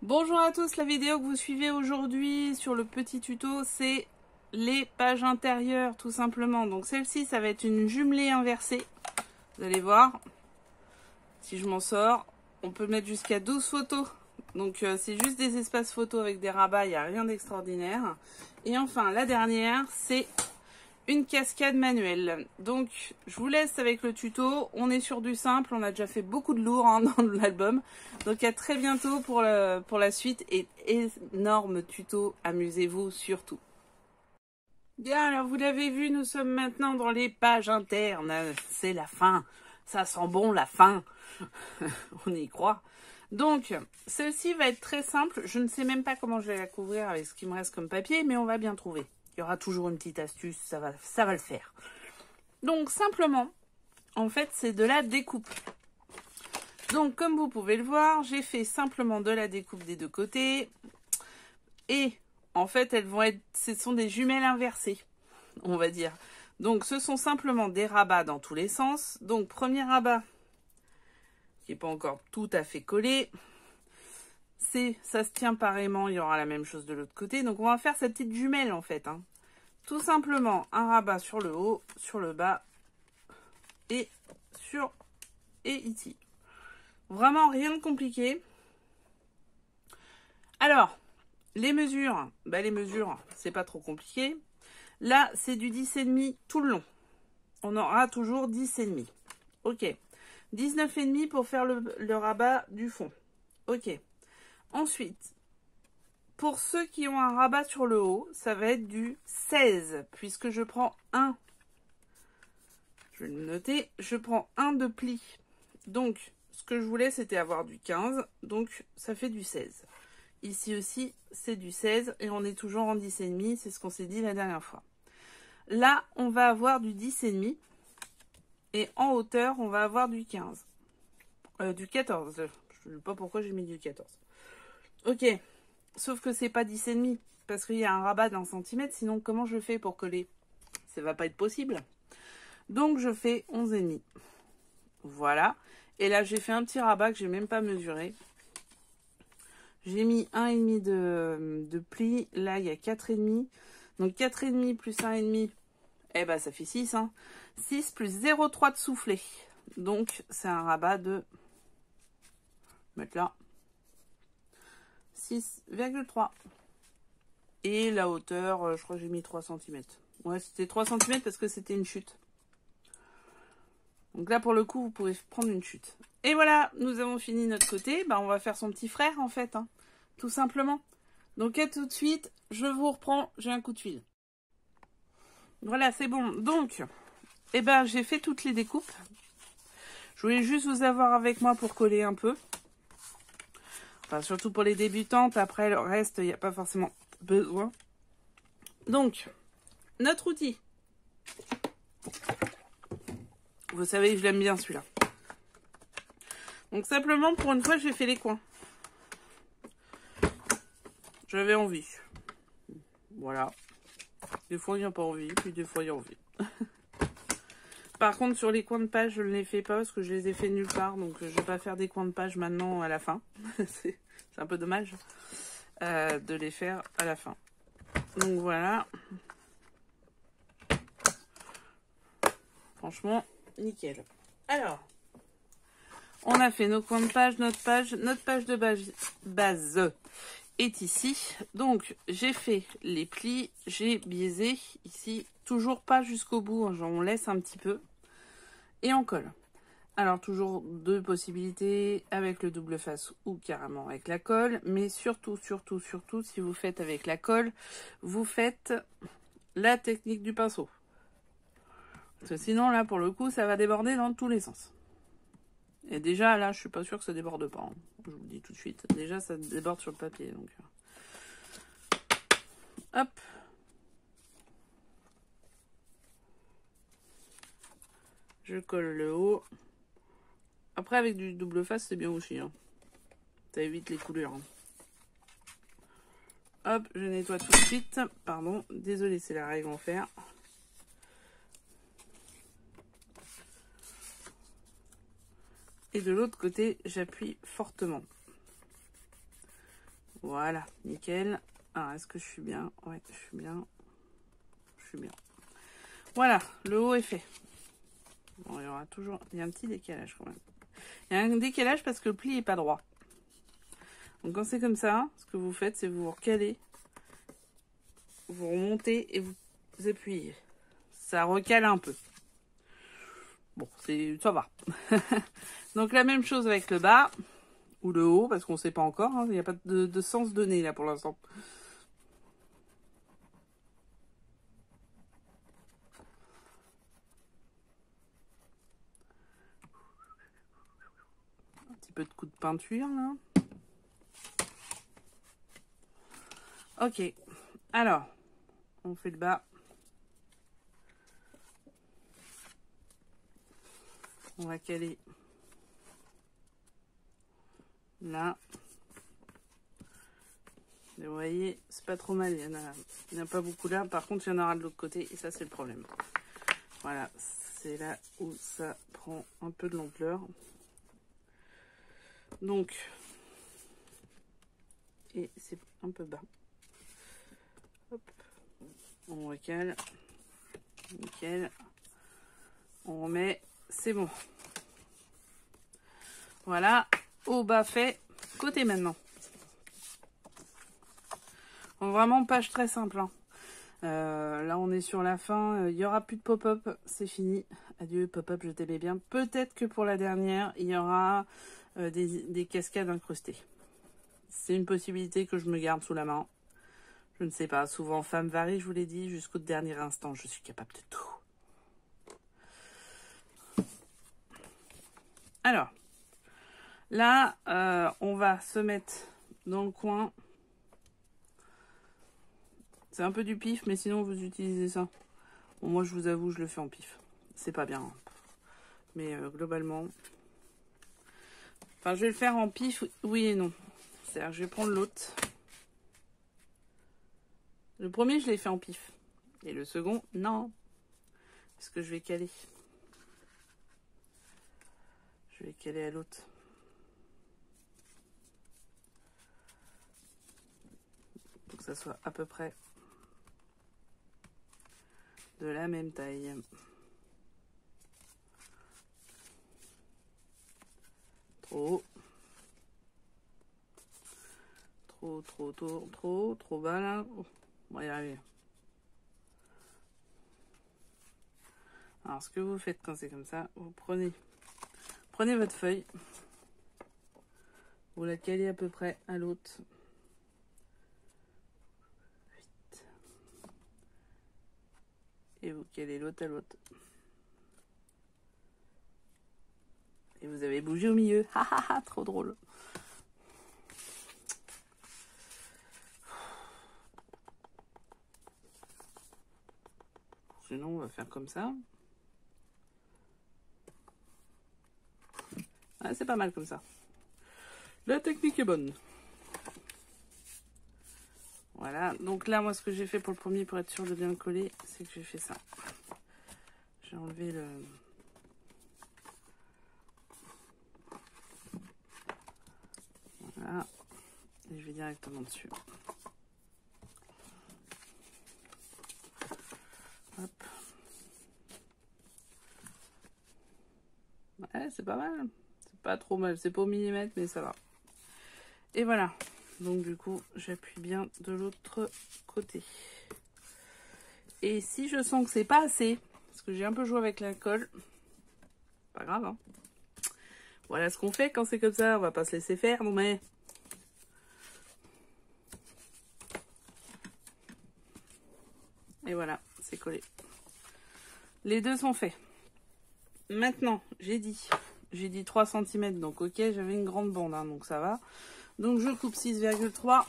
Bonjour à tous, la vidéo que vous suivez aujourd'hui sur le petit tuto, c'est les pages intérieures tout simplement. Donc celle-ci, ça va être une jumelée inversée. Vous allez voir, si je m'en sors, on peut mettre jusqu'à 12 photos. Donc c'est juste des espaces photos avec des rabats, il n'y a rien d'extraordinaire. Et enfin, la dernière, c'est une cascade manuelle. Donc je vous laisse avec le tuto. On est sur du simple, on a déjà fait beaucoup de lourd dans l'album. Donc à très bientôt pour la suite et énorme tuto, amusez-vous surtout. Bien, alors vous l'avez vu, nous sommes maintenant dans les pages internes. C'est la fin, ça sent bon la fin. On y croit. Donc celle-ci va être très simple. Je ne sais même pas comment je vais la couvrir avec ce qui me reste comme papier, mais on va bien trouver. Il y aura toujours une petite astuce, ça va le faire. Donc simplement, en fait, c'est de la découpe. Donc comme vous pouvez le voir, j'ai fait simplement de la découpe des deux côtés. Et en fait, ce sont des jumelles inversées, on va dire. Donc ce sont simplement des rabats dans tous les sens. Donc premier rabat, qui n'est pas encore tout à fait collé. Ça se tient pareillement, il y aura la même chose de l'autre côté. Donc on va faire cette petite jumelle en fait. Tout simplement un rabat sur le haut, sur le bas et ici. Vraiment rien de compliqué. Alors, les mesures, c'est pas trop compliqué. Là, c'est du 10,5 tout le long. On aura toujours 10,5. Ok. 19,5 pour faire le rabat du fond. Ok. Ensuite, pour ceux qui ont un rabat sur le haut, ça va être du 16, puisque je prends un. Je vais le noter. Je prends un de pli. Donc, ce que je voulais, c'était avoir du 15. Donc, ça fait du 16. Ici aussi, c'est du 16 et on est toujours en 10,5. C'est ce qu'on s'est dit la dernière fois. Là, on va avoir du 10,5. Et en hauteur, on va avoir du 15. Du 14. Je ne sais pas pourquoi j'ai mis du 14. Ok. Sauf que c'est pas 10,5. Parce qu'il y a un rabat d'un centimètre. Sinon, comment je fais pour coller? Ça va pas être possible. Donc, je fais 11,5. Voilà. Et là, j'ai fait un petit rabat que j'ai même pas mesuré. J'ai mis 1,5 de pli. Là, il y a 4,5. Donc 4,5 plus 1,5, eh ben ça fait 6. 6 plus 0,3 de soufflet. Donc c'est un rabat de... mettre là. 6,3. Et la hauteur, je crois que j'ai mis 3 cm. Ouais, c'était 3 cm parce que c'était une chute. Donc là, pour le coup, vous pouvez prendre une chute. Et voilà, nous avons fini notre côté. On va faire son petit frère, en fait. Tout simplement. Donc, à tout de suite. Je vous reprends. J'ai un coup de fil. Voilà, c'est bon. Donc, j'ai fait toutes les découpes. Je voulais juste vous avoir avec moi pour coller un peu. Enfin, surtout pour les débutantes. Après, le reste, il n'y a pas forcément besoin. Donc, notre outil. Vous savez, je l'aime bien celui-là. Donc simplement, pour une fois, j'ai fait les coins. J'avais envie. Voilà. Des fois, il n'y a pas envie, puis des fois, il y a envie. Par contre, sur les coins de page, je ne les fais pas parce que je les ai fait nulle part. Donc, je ne vais pas faire des coins de page maintenant à la fin. C'est un peu dommage de les faire à la fin. Donc, voilà. Franchement, nickel. Alors, on a fait nos coins de page, notre page de base est ici. Donc, j'ai fait les plis, j'ai biaisé ici, toujours pas jusqu'au bout, on laisse un petit peu. Et on colle. Alors, toujours deux possibilités, avec le double face ou carrément avec la colle. Mais surtout, si vous faites avec la colle, vous faites la technique du pinceau. Parce que sinon, là, pour le coup, ça va déborder dans tous les sens. Et déjà, là, je suis pas sûre que ça déborde pas. Je vous le dis tout de suite. Déjà, ça déborde sur le papier. Donc, hop. Je colle le haut. Après, avec du double face, c'est bien aussi. Ça évite les coulures. Hop, je nettoie tout de suite. Pardon, désolé, c'est la règle en fer. Et de l'autre côté, j'appuie fortement. Voilà, nickel. Alors, est-ce que je suis bien? Ouais, je suis bien. Je suis bien. Voilà, le haut est fait. Bon, il y aura toujours... Il y a un petit décalage quand même. Il y a un décalage parce que le pli n'est pas droit. Donc quand c'est comme ça, ce que vous faites, c'est vous recalez, vous remontez et vous appuyez. Ça recale un peu. Bon, ça va. Donc la même chose avec le bas ou le haut, parce qu'on ne sait pas encore. Hein, il n'y a pas de sens donné là pour l'instant. Un petit peu de coup de peinture là. Ok. Alors, on fait le bas. On va caler là. Et vous voyez, c'est pas trop mal. Il n'y en a pas beaucoup là. Par contre, il y en aura de l'autre côté. Et ça, c'est le problème. Voilà. C'est là où ça prend un peu de l'ampleur. Donc, et c'est un peu bas. Hop. On recale. Nickel. On remet. C'est bon. Voilà. Au bas fait. Côté maintenant. Bon, vraiment page très simple. Hein. Là on est sur la fin. Il n'y aura plus de pop-up. C'est fini. Adieu pop-up, je t'aimais bien. Peut-être que pour la dernière, il y aura des cascades incrustées. C'est une possibilité que je me garde sous la main. Je ne sais pas. Souvent, femme varie, je vous l'ai dit. Jusqu'au dernier instant, je suis capable de tout. Alors, là, on va se mettre dans le coin. C'est un peu du pif, mais sinon, vous utilisez ça. Bon, moi, je vous avoue, je le fais en pif. C'est pas bien. Hein. Mais globalement... Enfin, je vais le faire en pif, oui et non. C'est-à-dire, je vais prendre l'autre. Le premier, je l'ai fait en pif. Et le second, non. Parce que je vais caler. Je vais caler à l'autre. Pour que ça soit à peu près de la même taille. Trop. Trop bas là. Oh, on va y arriver. Alors, ce que vous faites quand c'est comme ça, vous prenez votre feuille. Vous la calez à peu près à l'autre. Et vous calez l'autre à l'autre. Et vous avez bougé au milieu. Ha ha ha, trop drôle. Sinon, on va faire comme ça. Ah, c'est pas mal comme ça. La technique est bonne. Voilà. Donc là, moi, ce que j'ai fait pour le premier, pour être sûr de bien le coller, c'est que j'ai fait ça. J'ai enlevé le... Voilà. Et je vais directement dessus. Hop. Ouais, c'est pas mal. C'est pas trop mal. C'est pas au millimètre, mais ça va. Et voilà. Donc du coup, j'appuie bien de l'autre côté. Et si je sens que c'est pas assez, parce que j'ai un peu joué avec la colle, pas grave, hein. Voilà ce qu'on fait quand c'est comme ça. On va pas se laisser faire, non mais... Et voilà, c'est collé. Les deux sont faits. Maintenant, j'ai dit 3 cm, donc ok, j'avais une grande bande, hein, donc ça va. Donc je coupe 6,3.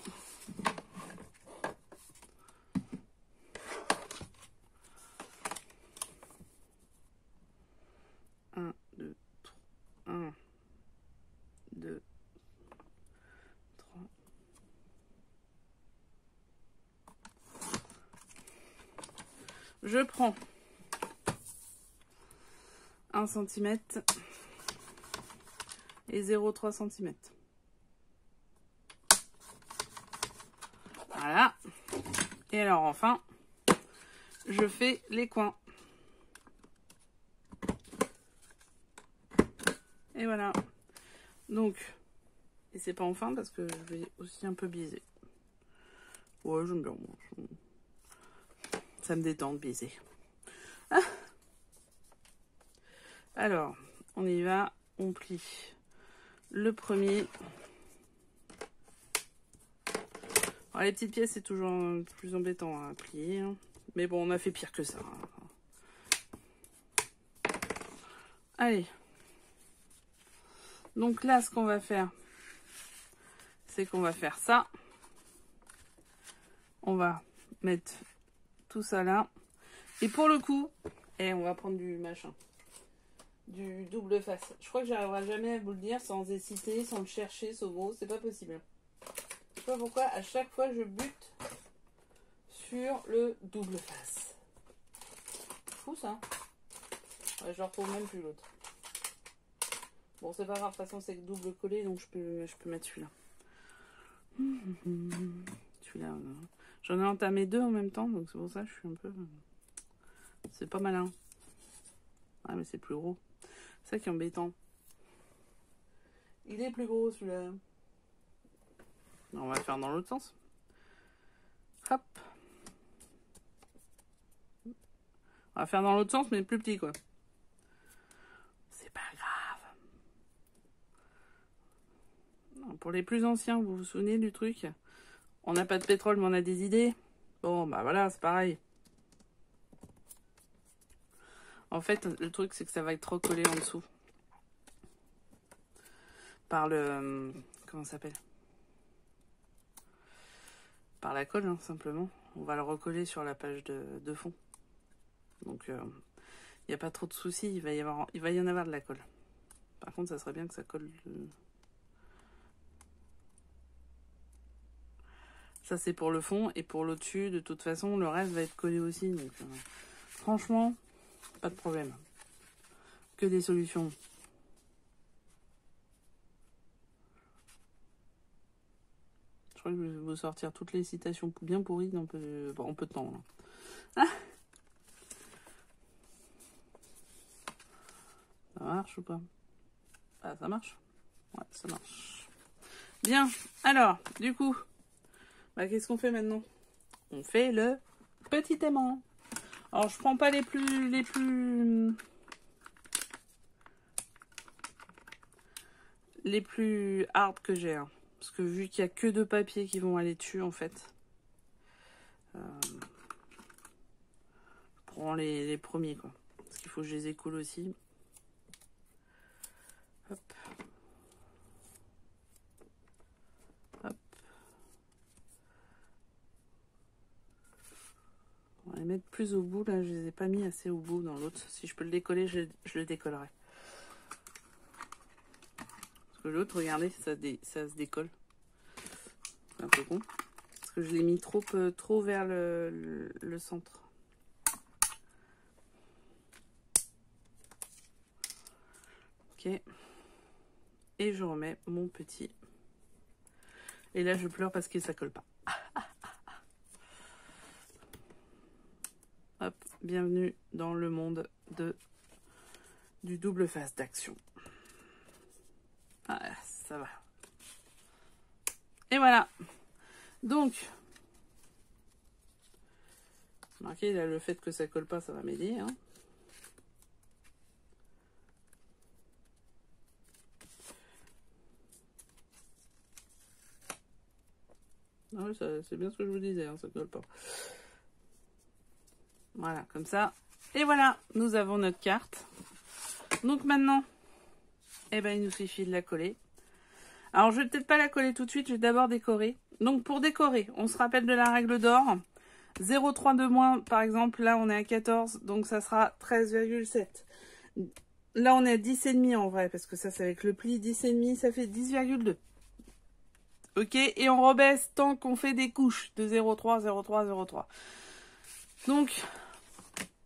Un, deux, trois. 1, 2, 3. Je prends 1 cm et 0,3 cm. Voilà. Et alors enfin, je fais les coins. Et voilà. Donc, et c'est pas enfin parce que je vais aussi un peu biaiser. Ouais, j'aime bien. Ça me détend de biaiser. Ah. Alors, on y va. On plie le premier. Alors, les petites pièces, c'est toujours plus embêtant à plier. Hein. Mais bon, on a fait pire que ça. Allez. Donc là, ce qu'on va faire, c'est qu'on va faire ça. On va mettre tout ça là. Et pour le coup, on va prendre du machin. Du double face. Je crois que j'arriverai jamais à vous le dire sans hésiter, sans le chercher, ce gros. C'est pas possible. Je sais pas pourquoi, à chaque fois, je bute sur le double face. Fou ça. Ouais, je retrouve même plus l'autre. Bon, c'est pas grave, de toute façon, c'est double collé, donc je peux mettre celui-là. Celui-là, j'en ai entamé deux en même temps, donc c'est pour ça que je suis un peu... C'est pas malin. Ah, mais c'est plus gros. C'est ça qui est embêtant. Il est plus gros, celui-là. On va faire dans l'autre sens. Hop. On va faire dans l'autre sens, mais plus petit, quoi. C'est pas grave. Non, pour les plus anciens, vous vous souvenez du truc? On n'a pas de pétrole, mais on a des idées. Bon, bah voilà, c'est pareil. En fait, le truc, c'est que ça va être recollé en dessous. Par le... Comment ça s'appelle? Par la colle, hein, simplement. On va le recoller sur la page de fond. Donc, il n'y a pas trop de soucis. Il va y en avoir de la colle. Par contre, ça serait bien que ça colle... Ça, c'est pour le fond. Et pour l'au-dessus, de toute façon, le reste va être collé aussi. Donc, franchement, pas de problème. Que des solutions. Je crois que je vais vous sortir toutes les citations bien pourries en peu de temps. Là. Ah, ça marche ou pas? Ah, ça marche. Ouais, ça marche. Bien. Alors, du coup, qu'est-ce qu'on fait maintenant? On fait le petit aimant. Alors, je prends pas les plus hard que j'ai. Hein. Parce que vu qu'il n'y a que 2 papiers qui vont aller dessus, en fait. Je prends les premiers, quoi. Parce qu'il faut que je les écoule aussi. Hop. Hop. On va les mettre plus au bout, là. Je les ai pas mis assez au bout dans l'autre. Si je peux le décoller, je le décollerai. Parce que l'autre, regardez, ça se décolle. C'est un peu con. Parce que je l'ai mis trop vers le centre. Ok. Et je remets mon petit. Et là, je pleure parce que ça colle pas. Hop, bienvenue dans le monde du double face d'action. Ah, ça va. Et voilà. Donc, remarquez, là, le fait que ça colle pas, ça va m'aider. Hein. Ah oui, c'est bien ce que je vous disais, hein, ça colle pas. Voilà, comme ça. Et voilà, nous avons notre carte. Donc maintenant, il nous suffit de la coller. Alors, je vais peut-être pas la coller tout de suite, je vais d'abord décorer. Donc, pour décorer, on se rappelle de la règle d'or. 0,3 de moins, par exemple, là, on est à 14, donc ça sera 13,7. Là, on est à 10,5 en vrai, parce que ça, c'est avec le pli. 10,5, ça fait 10,2. Ok, et on rebaisse tant qu'on fait des couches de 0,3, 0,3, 0,3. Donc,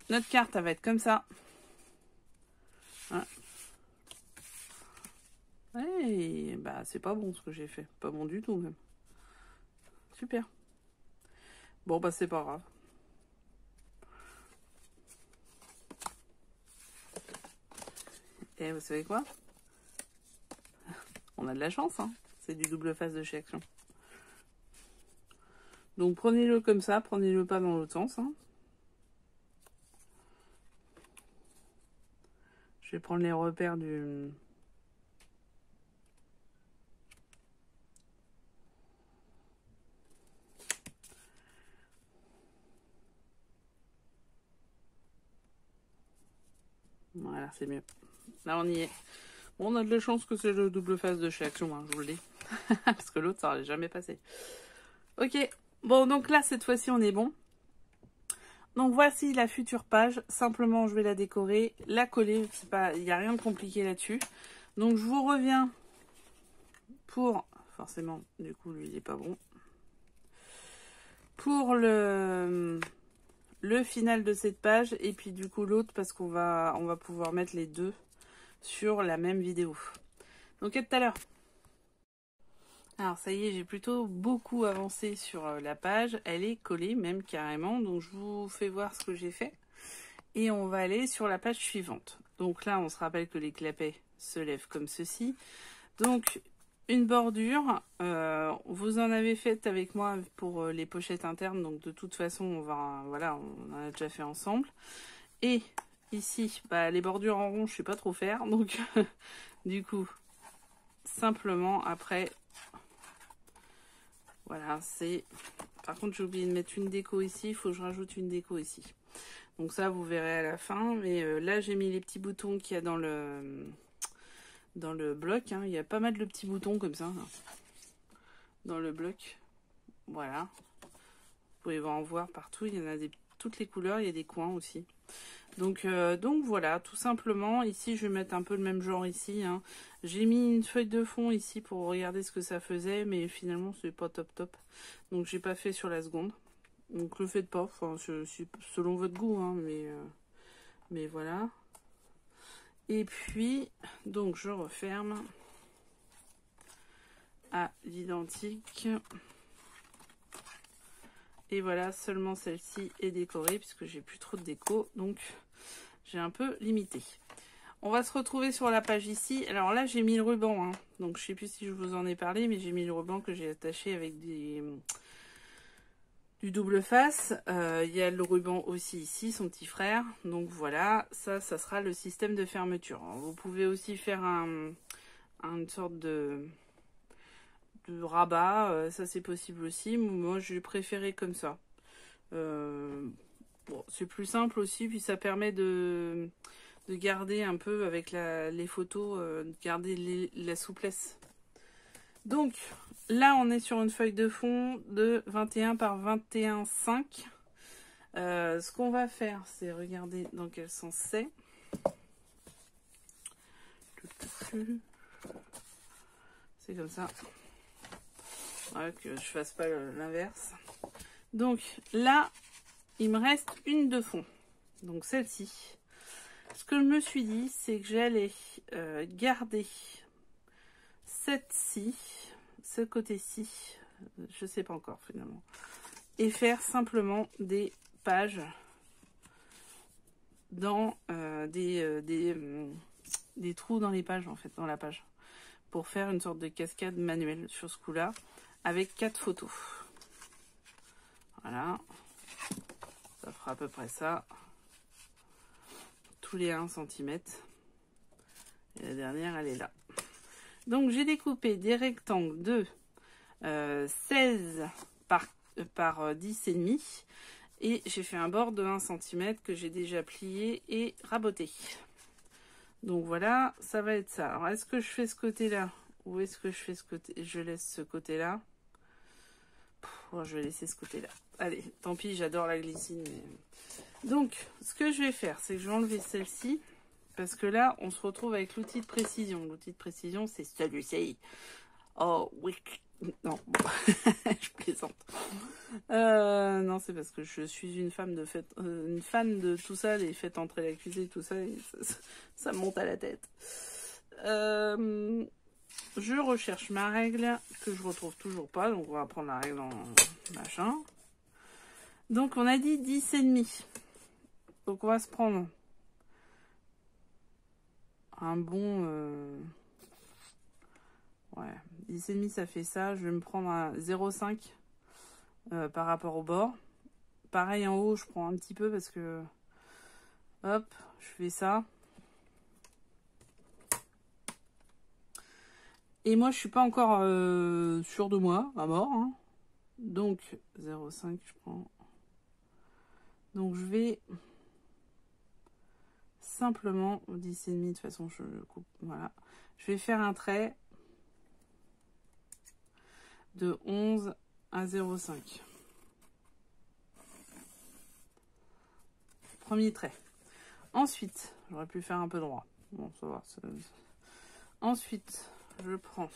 notre carte, elle va être comme ça. Hein. Et c'est pas bon ce que j'ai fait. Pas bon du tout même. Super. Bon, bah c'est pas grave. Et vous savez quoi? On a de la chance, hein. C'est du double face de chez Action. Donc prenez-le comme ça, prenez-le pas dans l'autre sens, hein. Je vais prendre les repères du... Voilà, c'est mieux. Là, on y est. Bon, on a de la chance que c'est le double face de chez Action, hein, je vous le dis. Parce que l'autre, ça n'aurait jamais passé. Ok. Bon, donc là, cette fois-ci, on est bon. Donc, voici la future page. Simplement, je vais la décorer, la coller. Il n'y a rien de compliqué là-dessus. Donc, je vous reviens pour... Forcément, du coup, lui, il n'est pas bon. Pour le final de cette page. Et puis, du coup, l'autre, parce qu'on va pouvoir mettre les deux sur la même vidéo. Donc à tout à l'heure. Alors ça y est, j'ai plutôt beaucoup avancé sur la page. Elle est collée même carrément. Donc je vous fais voir ce que j'ai fait. Et on va aller sur la page suivante. Donc là, on se rappelle que les clapets se lèvent comme ceci. Donc une bordure. Vous en avez fait avec moi pour les pochettes internes. Donc de toute façon, on en a déjà fait ensemble. Et ici, bah, les bordures en rond, je sais pas trop faire. Donc du coup, simplement après, voilà, c'est... Par contre, j'ai oublié de mettre une déco ici. Il faut que je rajoute une déco ici. Donc ça, vous verrez à la fin. Mais là, j'ai mis les petits boutons qu'il y a dans le bloc. Hein. Il y a pas mal de petits boutons comme ça. Là, dans le bloc. Voilà. Vous pouvez en voir partout. Il y en a toutes les couleurs. Il y a des coins aussi. Donc voilà, tout simplement. Ici, je vais mettre un peu le même genre ici. Hein. J'ai mis une feuille de fond ici pour regarder ce que ça faisait. Mais finalement, c'est pas top. Donc, j'ai pas fait sur la seconde. Donc, le faites pas. Enfin, selon votre goût. Hein, mais voilà. Et puis, donc, je referme à l'identique. Et voilà, seulement celle-ci est décorée puisque j'ai plus trop de déco. Donc, j'ai un peu limité. On va se retrouver sur la page ici. Alors là, j'ai mis le ruban. Hein. Donc, je sais plus si je vous en ai parlé, mais j'ai mis le ruban que j'ai attaché avec du double face. Il y a le ruban aussi ici, son petit frère. Donc, voilà, ça sera le système de fermeture. Alors, vous pouvez aussi faire une sorte de rabat. Ça, c'est possible aussi. Moi, j'ai préféré comme ça. Bon, c'est plus simple aussi, puis ça permet de garder un peu avec les photos, de garder la souplesse. Donc là, on est sur une feuille de fond de 21 par 21,5. Ce qu'on va faire, c'est regarder dans quel sens c'est. C'est comme ça. Ouais, que je fasse pas l'inverse. Donc là, il me reste une de fond. Donc celle-ci. Ce que je me suis dit, c'est que j'allais garder cette-ci, ce côté-ci, je sais pas encore finalement, et faire simplement des pages dans des trous dans les pages, en fait, dans la page, pour faire une sorte de cascade manuelle sur ce coup-là, avec 4 photos. Voilà, ça fera à peu près ça. Tous les 1 cm. Et la dernière, elle est là. Donc, j'ai découpé des rectangles de 16 par 10 et demi. Et j'ai fait un bord de 1 cm que j'ai déjà plié et raboté. Donc, voilà, ça va être ça. Alors, est-ce que je fais ce côté-là? Ou est-ce que je fais ce côté? Je laisse ce côté-là. Bon, je vais laisser ce côté-là. Allez, tant pis, j'adore la glycine. Mais... Donc, ce que je vais faire, c'est que je vais enlever celle-ci. Parce que là, on se retrouve avec l'outil de précision. L'outil de précision, c'est celui-ci. Oh, oui. Non, je plaisante. Non, c'est parce que je suis une femme de fête, une fan de tout ça, les fêtes entrer la cuisine, tout ça, et ça me monte à la tête. Je recherche ma règle, que je retrouve toujours pas. Donc, on va prendre la règle en machin. Donc on a dit 10,5. Donc on va se prendre un bon... Ouais, 10,5 ça fait ça. Je vais me prendre un 0,5 par rapport au bord. Pareil en haut, je prends un petit peu parce que... Hop, je fais ça. Et moi, je suis pas encore sûre de moi, à mort. Hein. Donc, 0,5, je prends. Donc, je vais simplement, 10,5, de toute façon, je coupe. Voilà. Je vais faire un trait de 11 à 0,5. Premier trait. Ensuite, j'aurais pu faire un peu droit. Bon, ça va. Ensuite, je prends.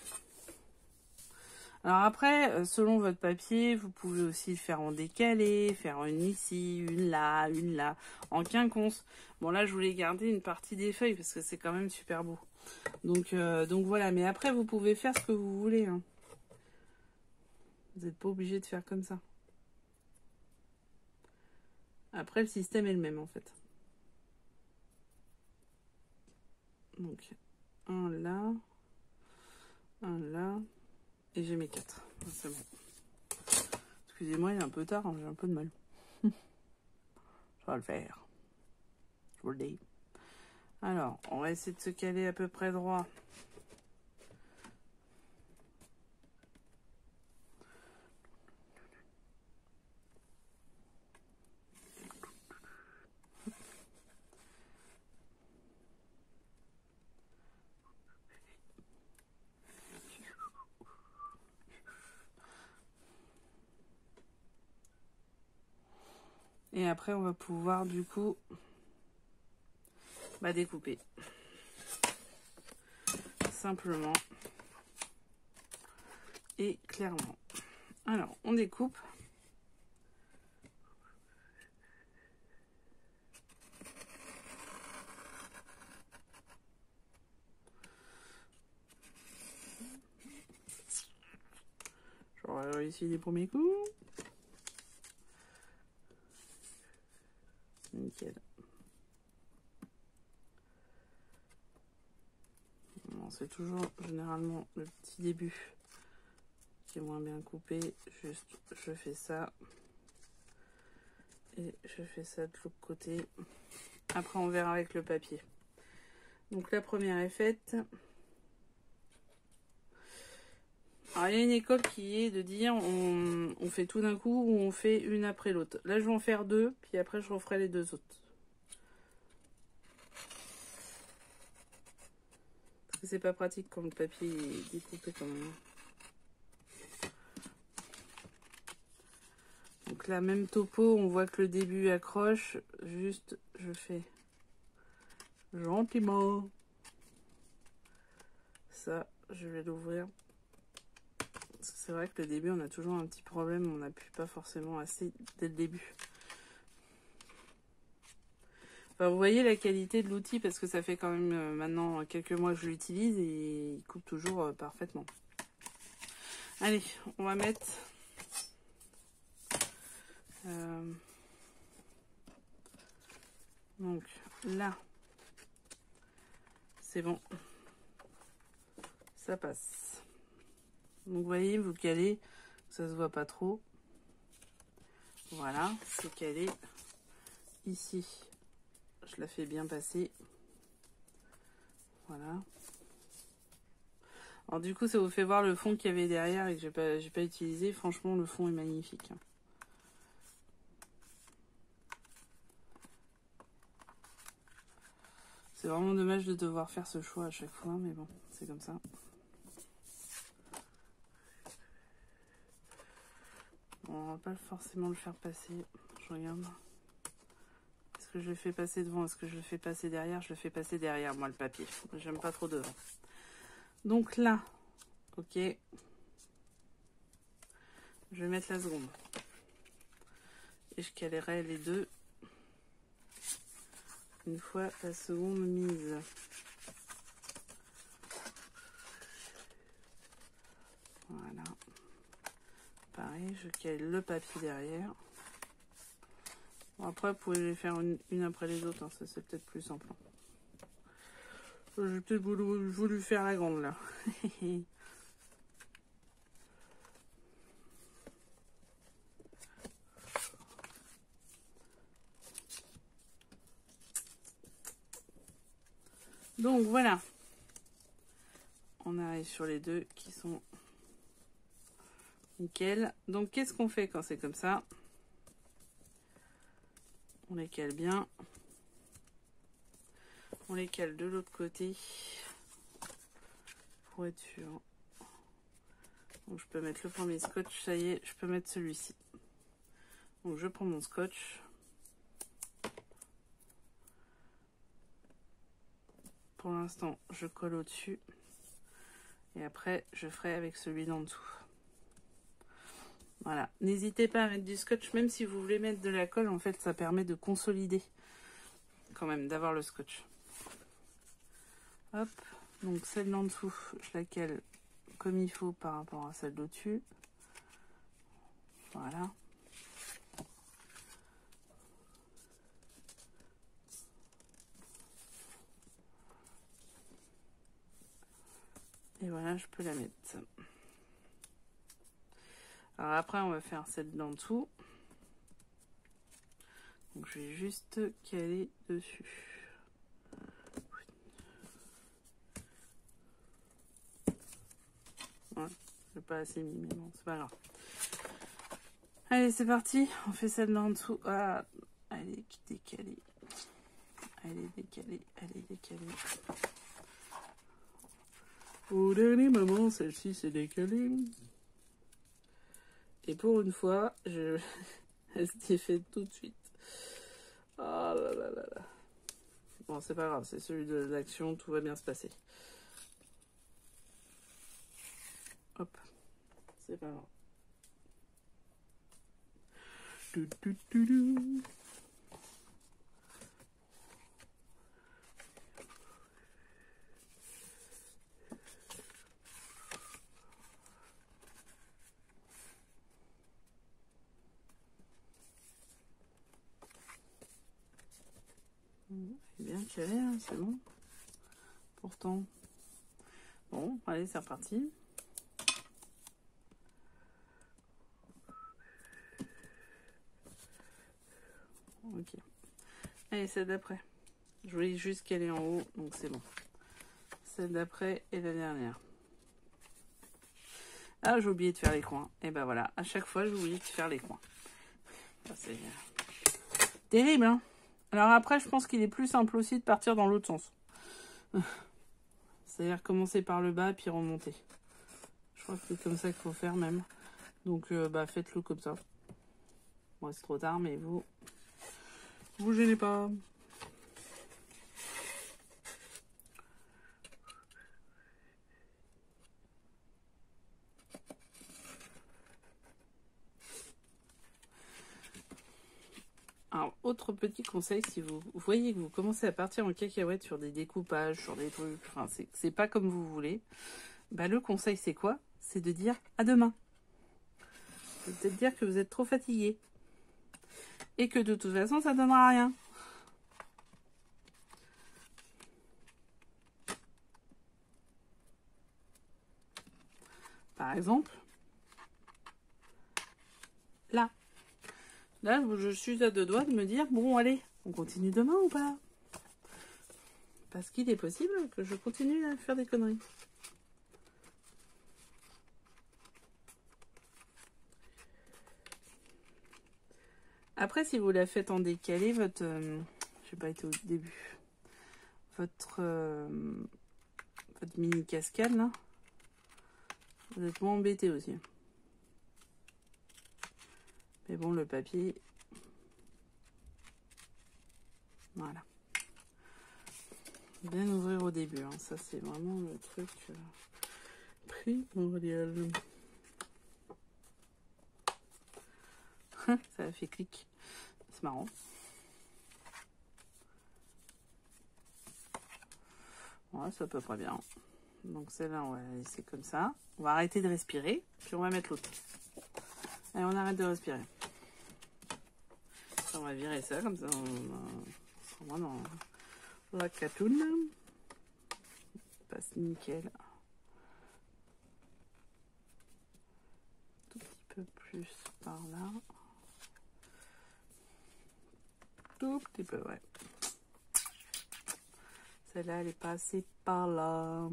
Alors après, selon votre papier, vous pouvez aussi le faire en décalé, faire une ici, une là, en quinconce. Bon là, je voulais garder une partie des feuilles parce que c'est quand même super beau. Donc voilà, mais après, vous pouvez faire ce que vous voulez. Hein. Vous n'êtes pas obligé de faire comme ça. Après, le système est le même en fait. Donc, un là, et j'ai mes 4. C'est bon. Excusez-moi, il est un peu tard, hein, j'ai un peu de mal. Je vais le faire. Je vous le dis. Alors, on va essayer de se caler à peu près droit. Et après, on va pouvoir du coup découper. Simplement et clairement. Alors, on découpe. J'aurais réussi les premiers coups. Nickel. C'est toujours généralement le petit début qui est moins bien coupé. Juste, je fais ça. Et je fais ça de l'autre côté. Après, on verra avec le papier. Donc, la première est faite. Alors, il y a une école qui est de dire on fait tout d'un coup ou on fait une après l'autre. Là, je vais en faire deux, puis après, je referai les deux autres. Parce que c'est pas pratique quand le papier est découpé quand même. Donc là, même topo, on voit que le début accroche. Juste, je fais gentiment. Ça, je vais l'ouvrir. C'est vrai que le début, on a toujours un petit problème. On n'appuie pas forcément assez dès le début. Enfin, vous voyez la qualité de l'outil parce que ça fait quand même maintenant quelques mois que je l'utilise et il coupe toujours parfaitement. Allez, on va mettre... donc là, c'est bon. Ça passe. Donc vous voyez, vous calez, ça se voit pas trop. Voilà, c'est calé. Ici, je la fais bien passer. Voilà. Alors du coup, ça vous fait voir le fond qu'il y avait derrière et que j'ai pas utilisé. Franchement, le fond est magnifique. C'est vraiment dommage de devoir faire ce choix à chaque fois, mais bon, c'est comme ça. Bon, on va pas forcément le faire passer. Je regarde. Est-ce que je le fais passer devant? Est-ce que je le fais passer derrière? Je le fais passer derrière, moi, le papier. J'aime pas trop devant. Donc là, ok. Je vais mettre la seconde. Et je calerai les deux. Une fois la seconde mise. Voilà. Pareil, je cale le papier derrière. Bon, après, vous pouvez les faire une après les autres, hein, ça c'est peut-être plus simple. J'ai peut-être voulu faire la grande là. Donc voilà. On arrive sur les deux qui sont nickel. Donc qu'est-ce qu'on fait quand c'est comme ça? On les cale bien. On les cale de l'autre côté pour être sûr. Donc je peux mettre le premier scotch, ça y est, je peux mettre celui-ci. Donc je prends mon scotch. Pour l'instant, je colle au-dessus. Et après, je ferai avec celui d'en dessous. Voilà. N'hésitez pas à mettre du scotch, même si vous voulez mettre de la colle, en fait, ça permet de consolider. Quand même, d'avoir le scotch. Hop. Donc celle d'en dessous, je la cale comme il faut par rapport à celle d'au-dessus. Voilà. Et voilà, je peux la mettre. Alors après, on va faire celle d'en dessous. Donc je vais juste caler dessus. Ouais, je n'ai pas assez mis, mais bon, c'est pas grave. Allez, c'est parti. On fait celle d'en dessous. Ah, elle est décalée. Elle est décalée, elle est décalée. Au dernier moment, celle-ci s'est décalée. Et pour une fois, elle s'est faite tout de suite. Oh là là là là. Bon, c'est pas grave, c'est celui de l'action, tout va bien se passer. Hop, c'est pas grave. Bien calé, hein, c'est bon. Pourtant. Bon, allez, c'est reparti. Ok. Allez, celle d'après. Je voulais juste qu'elle est en haut, donc c'est bon. Celle d'après et la dernière. Ah, j'ai oublié de faire les coins. Et ben voilà, à chaque fois, j'ai oublié de faire les coins. C'est terrible, hein. Alors après, je pense qu'il est plus simple aussi de partir dans l'autre sens. C'est-à-dire commencer par le bas, puis remonter. Je crois que c'est comme ça qu'il faut faire même. Donc, bah, faites-le comme ça. Bon, c'est trop tard, mais vous gênez pas. Alors, autre petit conseil, si vous voyez que vous commencez à partir en cacahuète sur des découpages, sur des trucs, enfin, c'est pas comme vous voulez, bah, le conseil, c'est quoi? C'est de dire à demain. Peut-être dire que vous êtes trop fatigué. Et que de toute façon, ça ne donnera rien. Par exemple, là. Là, je suis à deux doigts de me dire, bon, allez, on continue demain ou pas? Parce qu'il est possible que je continue à faire des conneries. Après, si vous la faites en décalé, votre... j'ai pas été au début. Votre mini cascade, là, vous êtes moins embêté aussi. Mais bon, le papier... Voilà. Bien ouvrir au début, hein. Ça c'est vraiment le truc primordial. Ça a fait clic. C'est marrant. Ouais, c'est à peu près bien. Donc celle-là, on va la laisser comme ça. On va arrêter de respirer, puis on va mettre l'autre. Et on arrête de respirer. On va virer ça comme ça, on sera dans la catoune. Passe nickel. Tout petit peu plus par là. Tout petit peu, ouais. Celle-là, elle est passée par là.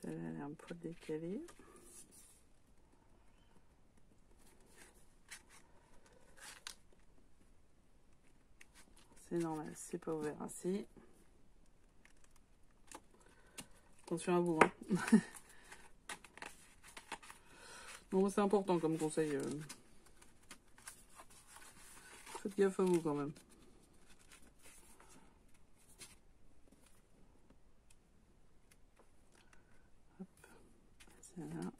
Celle-là, elle est un peu décalée. C'est normal, c'est pas ouvert ainsi. Attention à vous. Hein. Bon, c'est important comme conseil. Faites gaffe à vous quand même. Hop, c'est là.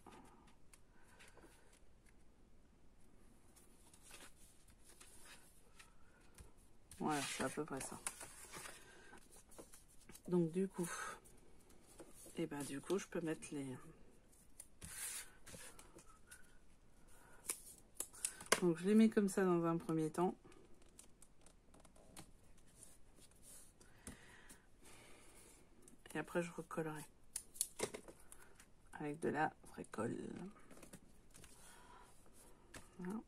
Voilà, c'est à peu près ça. Donc du coup, et ben du coup, je peux mettre les. Donc je les mets comme ça dans un premier temps. Et après je recollerai avec de la vraie colle. Voilà.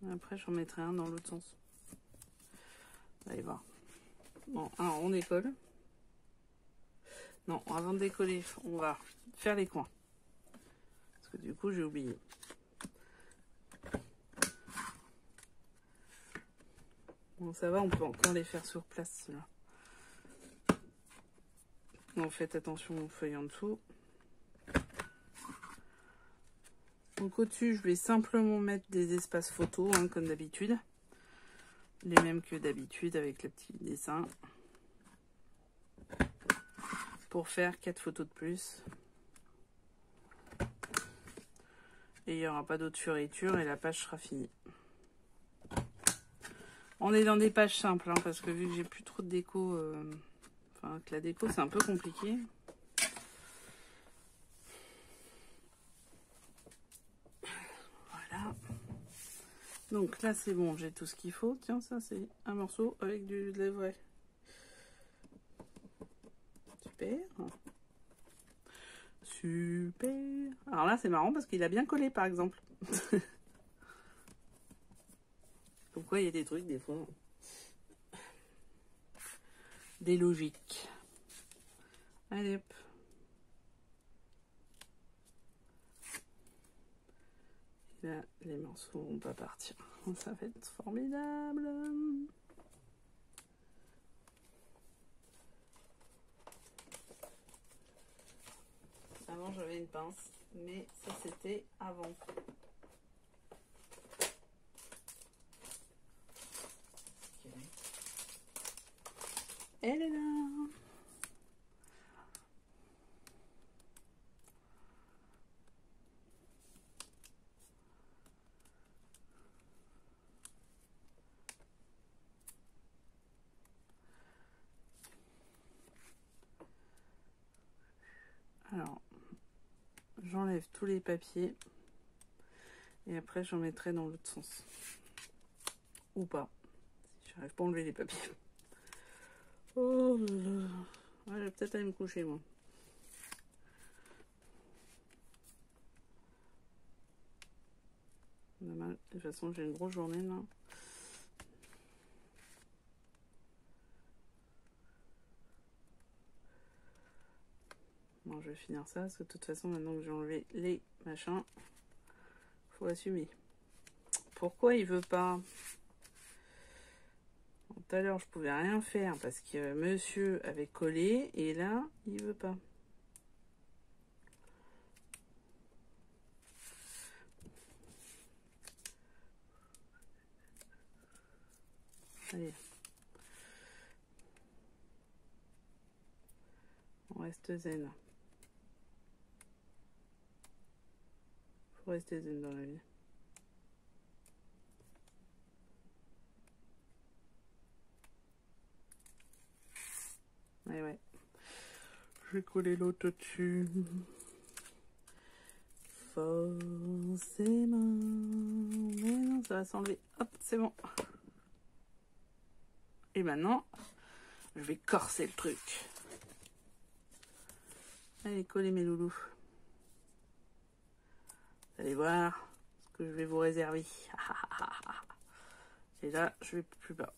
Et après j'en mettrai un dans l'autre sens. Vous allez voir. Bon, alors on décolle. Non, avant de décoller, on va faire les coins. Parce que du coup, j'ai oublié. Bon, ça va, on peut encore les faire sur place, là. Donc, faites attention aux feuilles en dessous. Donc, au-dessus, je vais simplement mettre des espaces photos, hein, comme d'habitude. Les mêmes que d'habitude, avec le petit dessin. Pour faire 4 photos de plus. Et il n'y aura pas d'autres fioritures et la page sera finie. On est dans des pages simples, hein, parce que vu que j'ai plus trop de déco, enfin que la déco c'est un peu compliqué. Voilà. Donc là c'est bon, j'ai tout ce qu'il faut. Tiens, ça c'est un morceau avec de la vraie. Super. Super. Alors là c'est marrant parce qu'il a bien collé par exemple. Pourquoi il y a des trucs des fois. Des logiques. Allez hop. Et là les morceaux vont pas partir. Ça va être formidable. Avant j'avais une pince, mais ça c'était avant. Elle est là. Alors, j'enlève tous les papiers et après j'en mettrai dans l'autre sens. Ou pas, si j'arrive pas à enlever les papiers. Oh là là. Ouais, je vais peut-être aller me coucher moi. Demain, de toute façon j'ai une grosse journée là. Bon, je vais finir ça parce que de toute façon maintenant que j'ai enlevé les machins, faut assumer. Pourquoi il veut pas? Tout à l'heure je pouvais rien faire parce que monsieur avait collé et là il veut pas. Allez. On reste zen. Faut rester zen dans la vie. Ouais. Je vais coller l'autre dessus. Forcément. Mais non, ça va s'enlever. Hop, c'est bon. Et maintenant, je vais corser le truc. Allez, collez mes loulous. Vous allez voir ce que je vais vous réserver. Et là, je vais plus bas.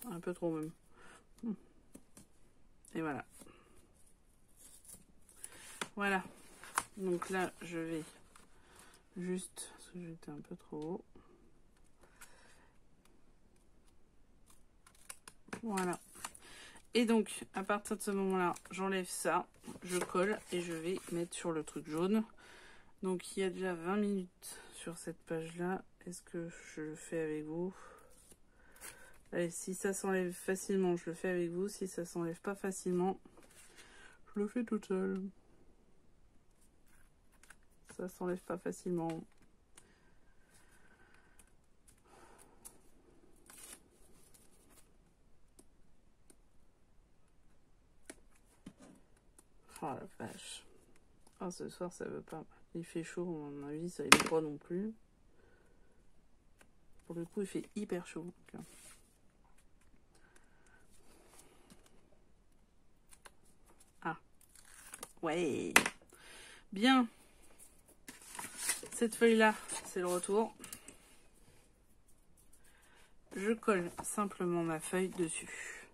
Un peu trop même. Et voilà. Voilà. Donc là, je vais juste, parce que j'étais un peu trop haut. Voilà. Et donc, à partir de ce moment-là, j'enlève ça, je colle et je vais mettre sur le truc jaune. Donc, il y a déjà 20 minutes sur cette page-là. Est-ce que je le fais avec vous? Allez, si ça s'enlève facilement, je le fais avec vous. Si ça s'enlève pas facilement, je le fais toute seule. Ça s'enlève pas facilement. Oh la vache. Oh, ce soir, ça veut pas. Il fait chaud, à mon avis, ça ne veut pas non plus. Pour le coup, il fait hyper chaud. Donc. Ah. Ouais. Bien. Cette feuille-là, c'est le retour. Je colle simplement ma feuille dessus.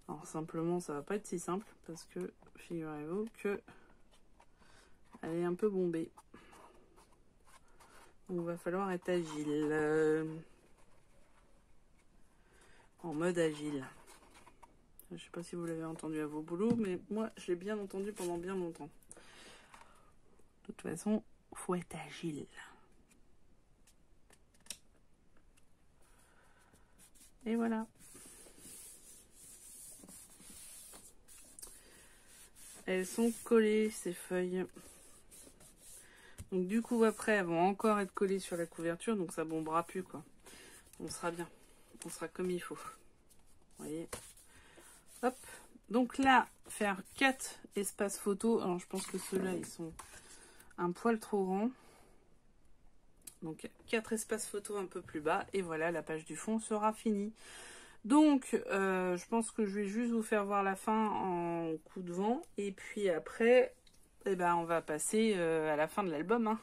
Alors, simplement, ça va pas être si simple parce que, figurez-vous que elle est un peu bombée. Donc, il va falloir être agile. En mode agile. Je sais pas si vous l'avez entendu à vos boulots, mais moi, je l'ai bien entendu pendant bien longtemps. De toute façon, faut être agile. Et voilà. Elles sont collées, ces feuilles. Donc du coup, après, elles vont encore être collées sur la couverture, donc ça bombera plus, quoi. On sera bien. On sera comme il faut. Vous voyez. Hop. Donc là, faire 4 espaces photos. Alors, je pense que ceux-là, ils sont un poil trop grands. Donc, 4 espaces photos un peu plus bas. Et voilà, la page du fond sera finie. Donc, je pense que je vais juste vous faire voir la fin en coup de vent. Et puis après, eh ben, on va passer à la fin de l'album. Hein.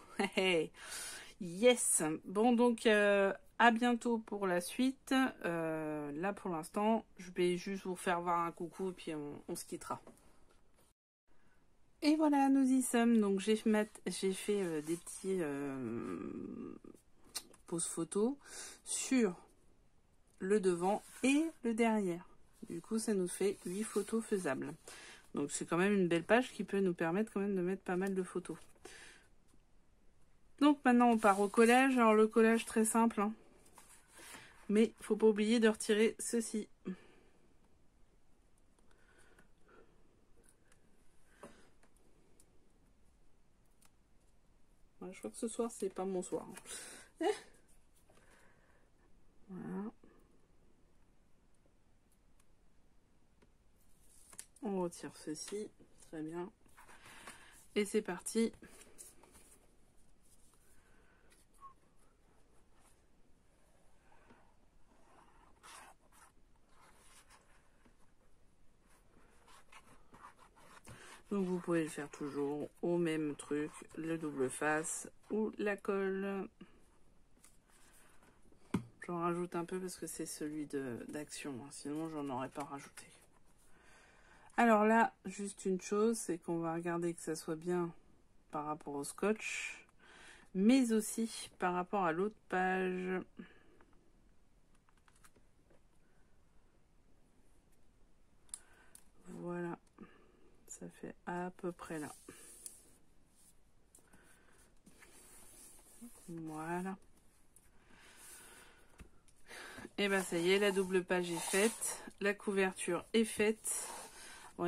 Yes. Bon, donc, à bientôt pour la suite. Là, pour l'instant, je vais juste vous faire voir un coucou et puis on se quittera. Et voilà, nous y sommes. Donc, j'ai fait des petits poses photos sur le devant et le derrière. Du coup, ça nous fait 8 photos faisables. Donc, c'est quand même une belle page qui peut nous permettre quand même de mettre pas mal de photos. Donc, maintenant, on part au collage. Alors, le collage, très simple. Hein. Mais, faut pas oublier de retirer ceci. Ouais, je crois que ce soir, c'est pas mon soir. Voilà. On retire ceci. Très bien. Et c'est parti. Donc vous pouvez le faire toujours au même truc, le double face ou la colle. J'en rajoute un peu parce que c'est celui d'action, hein, sinon j'en aurais pas rajouté. Alors là, juste une chose, c'est qu'on va regarder que ça soit bien par rapport au scotch, mais aussi par rapport à l'autre page. Voilà, ça fait à peu près là. Voilà. Et ben ça y est, la double page est faite. La couverture est faite. Bon,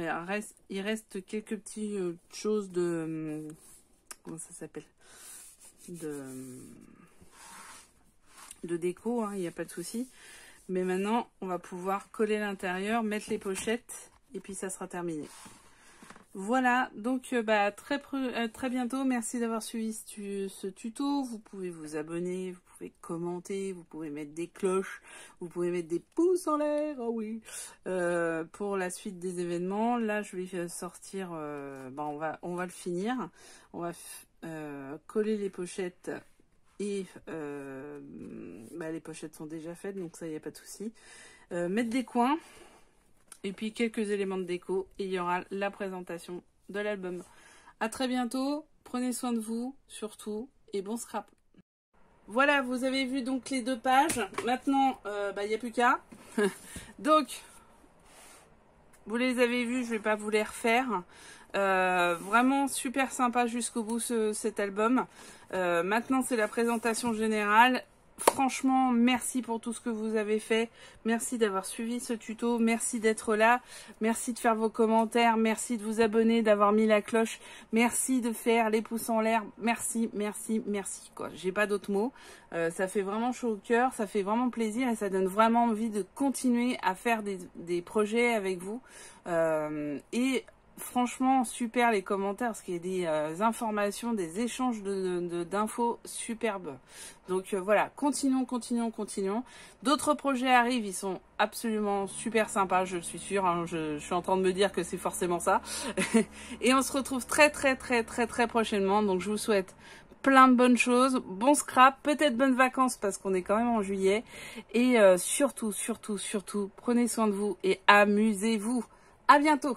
il reste quelques petites choses de... comment ça s'appelle? De déco, hein, il n'y a pas de souci. Mais maintenant, on va pouvoir coller l'intérieur, mettre les pochettes, et puis ça sera terminé. Voilà, donc très bientôt. Merci d'avoir suivi ce tuto. Vous pouvez vous abonner, vous pouvez commenter, vous pouvez mettre des cloches, vous pouvez mettre des pouces en l'air, oh oui, pour la suite des événements. Là, je vais sortir, on va le finir. On va coller les pochettes et les pochettes sont déjà faites, donc ça, il n'y a pas de souci. Mettre des coins. Et puis quelques éléments de déco et il y aura la présentation de l'album. À très bientôt, prenez soin de vous surtout et bon scrap. Voilà, vous avez vu donc les 2 pages. Maintenant, il n'y a plus qu'à. Donc, vous les avez vus, je ne vais pas vous les refaire. Vraiment super sympa jusqu'au bout cet album. Maintenant, c'est la présentation générale. Franchement, merci pour tout ce que vous avez fait. Merci d'avoir suivi ce tuto. Merci d'être là. Merci de faire vos commentaires. Merci de vous abonner, d'avoir mis la cloche. Merci de faire les pouces en l'air. Merci, merci, merci. J'ai pas d'autres mots. Ça fait vraiment chaud au cœur. Ça fait vraiment plaisir et ça donne vraiment envie de continuer à faire des projets avec vous. Et franchement, super les commentaires parce qu'il y a des informations, des échanges d'infos superbes. Donc voilà, continuons. D'autres projets arrivent, ils sont absolument super sympas, je suis sûre. Hein, je suis en train de me dire que c'est forcément ça. Et on se retrouve très prochainement. Donc je vous souhaite plein de bonnes choses, bon scrap, peut-être bonnes vacances parce qu'on est quand même en juillet. Et surtout, prenez soin de vous et amusez-vous. À bientôt.